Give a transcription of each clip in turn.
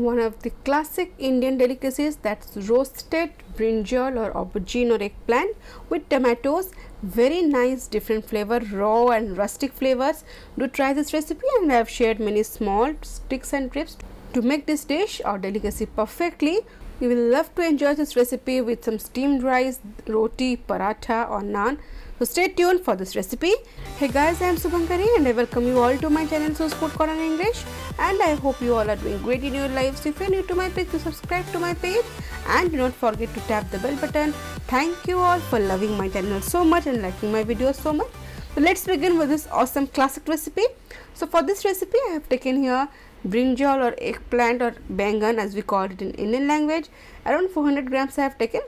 one of the classic Indian delicacies, that's roasted brinjal or aubergine or eggplant with tomatoes. Very nice different flavor, raw and rustic flavors. Do try this recipe, and I have shared many small tricks and tips to make this dish or delicacy perfectly. You will love to enjoy this recipe with some steamed rice, roti, paratha or naan. So stay tuned for this recipe. Hey guys, I am Subhankari and I welcome you all to my channel So's Food Corner English, and I hope you all are doing great in your lives. If you are new to my page, do subscribe to my page and do not forget to tap the bell button. Thank you all for loving my channel so much and liking my videos so much. So let's begin with this awesome classic recipe. So for this recipe I have taken here brinjal or eggplant or Baingan as we call it in Indian language. Around 400 grams I have taken.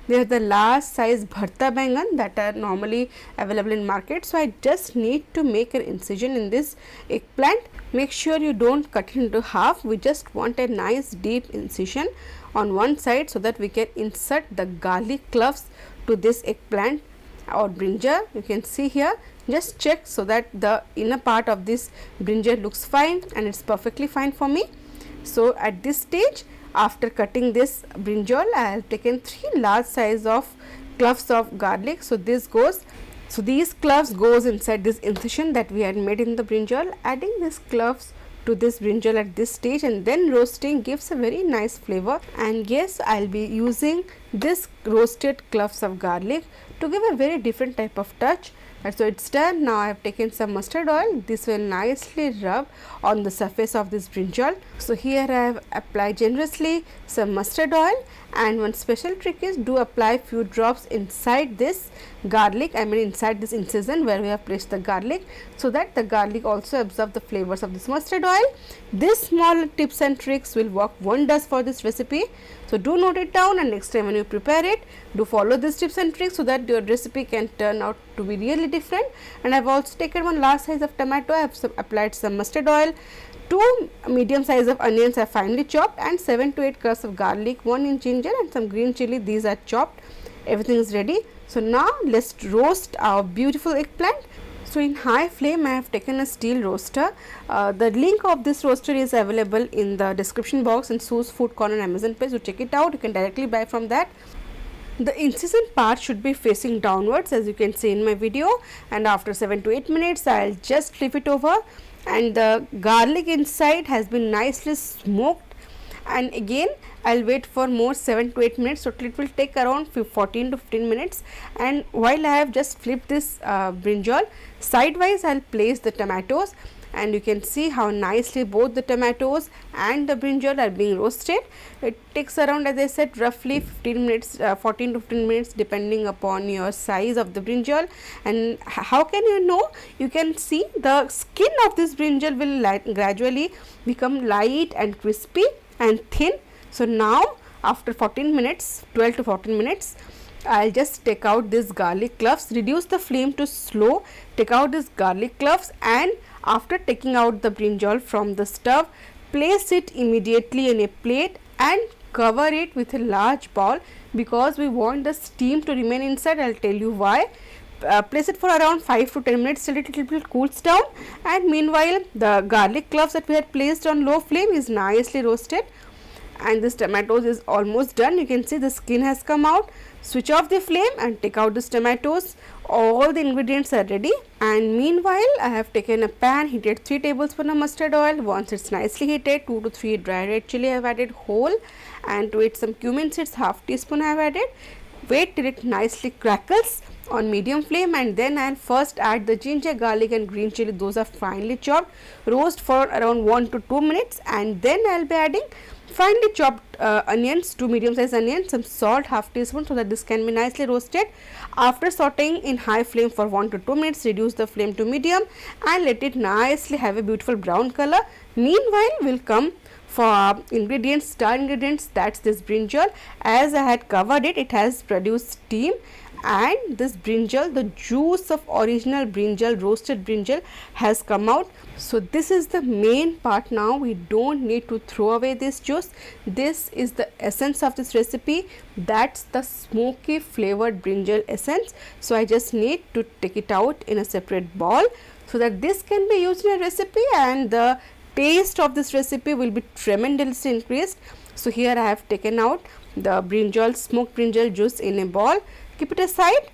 They are the large size bharta Baingan that are normally available in market. So I just need to make an incision in this eggplant. Make sure you don't cut it into half. We just want a nice deep incision on one side so that we can insert the garlic cloves to this eggplant or brinjal. You can see here, just check so that the inner part of this brinjal looks fine, and it's perfectly fine for me. So at this stage, after cutting this brinjal, I have taken 3 large size of cloves of garlic. So these cloves goes inside this incision that we had made in the brinjal. Adding these cloves to this brinjal at this stage and then roasting gives a very nice flavor. And yes, I'll be using this roasted cloves of garlic to give a very different type of touch. And so it's done. Now I have taken some mustard oil. This will nicely rub on the surface of this brinjal. So here I have applied generously some mustard oil, and one special trick is do apply few drops inside this garlic, inside this incision where we have placed the garlic, so that the garlic also absorb the flavors of this mustard oil. These small tips and tricks will work wonders for this recipe. So do note it down, and next time when you prepare it, do follow these tips and tricks so that your recipe can turn out to be really different. And I have also taken one large size of tomato. I have applied some mustard oil, 2 medium size of onions are finely chopped, and 7 to 8 cloves of garlic, 1 inch ginger and some green chilli. These are chopped. Everything is ready. So now let's roast our beautiful eggplant. So in high flame I have taken a steel roaster. The link of this roaster is available in the description box in So's Food Corner Amazon page. So check it out. You can directly buy from that. The incision part should be facing downwards as you can see in my video, and after 7 to 8 minutes I'll just flip it over, and the garlic inside has been nicely smoked. And again I'll wait for more 7 to 8 minutes, so it will take around 14 to 15 minutes. And while I have just flipped this brinjal, sidewise I'll place the tomatoes, and you can see how nicely both the tomatoes and the brinjal are being roasted. It takes around, as I said, roughly 15 minutes, 14 to 15 minutes depending upon your size of the brinjal. And how can you know? You can see the skin of this brinjal will gradually become light and crispy and thin. So now after 14 minutes, 12 to 14 minutes, I'll just take out this garlic cloves, reduce the flame to slow, take out this garlic cloves, and after taking out the brinjal from the stove, place it immediately in a plate and cover it with a large bowl, because we want the steam to remain inside. I'll tell you why. Place it for around 5 to 10 minutes till it little cools down, and meanwhile the garlic cloves that we had placed on low flame is nicely roasted, and this tomatoes is almost done. You can see the skin has come out. Switch off the flame and take out this tomatoes. All the ingredients are ready, and meanwhile I have taken a pan, heated 3 tablespoons of mustard oil. Once it's nicely heated, 2 to 3 dry red chilli I have added whole, and to it some cumin seeds, half teaspoon I have added. Wait till it nicely crackles on medium flame, and then I'll first add the ginger, garlic and green chilli. Those are finely chopped. Roast for around 1 to 2 minutes, and then I'll be adding finely chopped onions, 2 medium sized onions, some salt, half teaspoon, so that this can be nicely roasted. After sauteing in high flame for 1 to 2 minutes, reduce the flame to medium and let it nicely have a beautiful brown color. Meanwhile, we'll come for ingredients, star ingredients, that's this brinjal. As I had covered it, it has produced steam, and this brinjal, the juice of original brinjal, roasted brinjal has come out. So this is the main part. Now we don't need to throw away this juice. This is the essence of this recipe. That's the smoky flavored brinjal essence. So I just need to take it out in a separate bowl so that this can be used in a recipe, and the taste of this recipe will be tremendously increased. So here I have taken out the brinjal, smoked brinjal juice in a bowl, keep it aside.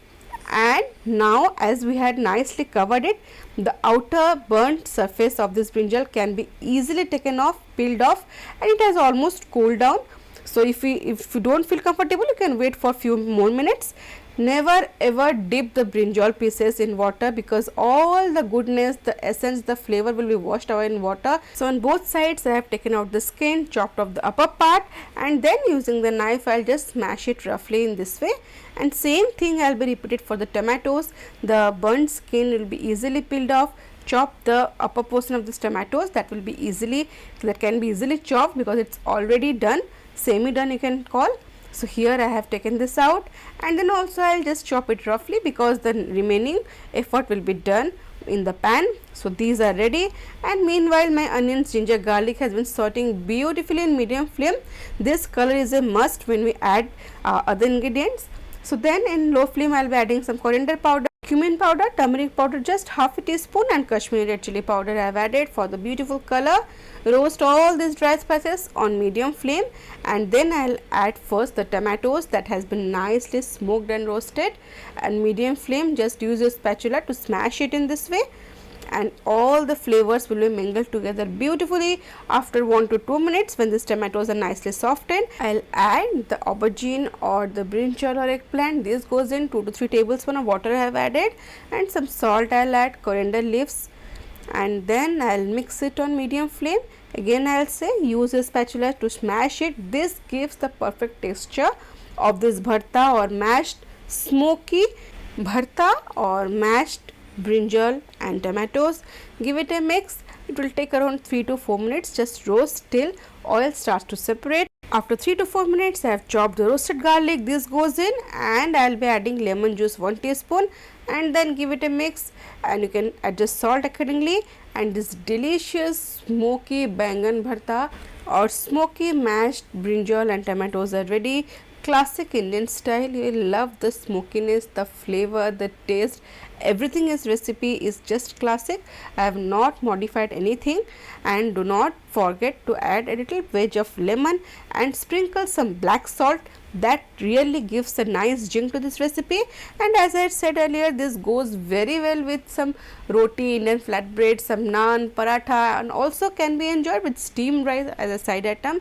And now, as we had nicely covered it, the outer burnt surface of this brinjal can be easily taken off, peeled off, and it has almost cooled down. So if you don't feel comfortable, you can wait for few more minutes. Never ever dip the brinjal pieces in water, because all the goodness, the essence, the flavor will be washed away in water. So on both sides I have taken out the skin, chopped off the upper part, and then using the knife I'll just smash it roughly in this way. And same thing I'll be repeated for the tomatoes. The burnt skin will be easily peeled off. Chop the upper portion of this tomatoes, that can be easily chopped because it's already done, semi done you can call. So here I have taken this out, and then also I'll just chop it roughly because the remaining effort will be done in the pan. So these are ready, and meanwhile my onions, ginger, garlic has been sauteing beautifully in medium flame. This color is a must when we add other ingredients. So then in low flame I'll be adding some coriander powder, cumin powder, turmeric powder just half a teaspoon, and Kashmiri red chilli powder I have added for the beautiful color. Roast all these dry spices on medium flame, and then I'll add first the tomatoes that has been nicely smoked and roasted, and medium flame just use your spatula to smash it in this way, and all the flavors will be mingled together beautifully. After 1 to 2 minutes, when these tomatoes are nicely softened, I'll add the aubergine or the brinjal or eggplant. This goes in 2 to 3 tablespoons of water I have added, and some salt I'll add, coriander leaves, and then I'll mix it on medium flame. Again I'll say use a spatula to smash it. This gives the perfect texture of this bharta or mashed smoky bharta or mashed brinjal and tomatoes. Give it a mix. It will take around 3 to 4 minutes. Just roast till oil starts to separate. After 3 to 4 minutes I have chopped the roasted garlic. This goes in, and I'll be adding lemon juice 1 teaspoon, and then give it a mix, and you can adjust salt accordingly. And this delicious smoky Baingan Bharta or smoky mashed brinjal and tomatoes are ready. Classic Indian style. You will love the smokiness, the flavor, the taste. Everything is recipe is just classic. I have not modified anything. And do not forget to add a little wedge of lemon and sprinkle some black salt. That really gives a nice zing to this recipe. And as I said earlier, this goes very well with some roti, Indian flatbread, some naan, paratha, and also can be enjoyed with steamed rice as a side item.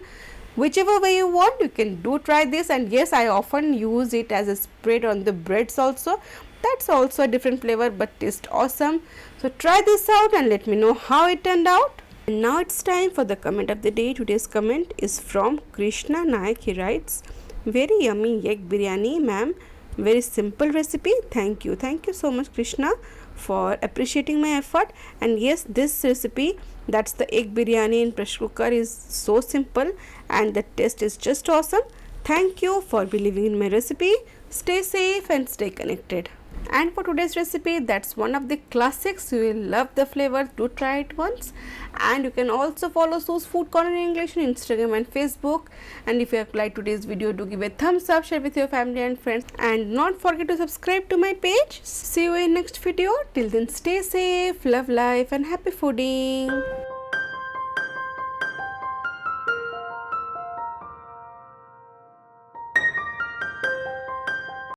Whichever way you want, you can try this. And yes, I often use it as a spread on the breads also. That's also a different flavor but tastes awesome. So try this out and let me know how it turned out. And now it's time for the comment of the day. Today's comment is from Krishna Naik. He writes, very yummy egg biryani, ma'am. Very simple recipe. Thank you so much, Krishna, for appreciating my effort. And yes, this recipe, that's the egg biryani in pressure cooker, is so simple and the taste is just awesome. Thank you for believing in my recipe. Stay safe and stay connected. And for today's recipe, that's one of the classics. You will love the flavor. Do try it once. And you can also follow Sue's Food Corner in English on Instagram and Facebook. And if you have liked today's video, do give a thumbs up, share with your family and friends, and not forget to subscribe to my page. See you in next video. Till then, stay safe, love life, and happy fooding.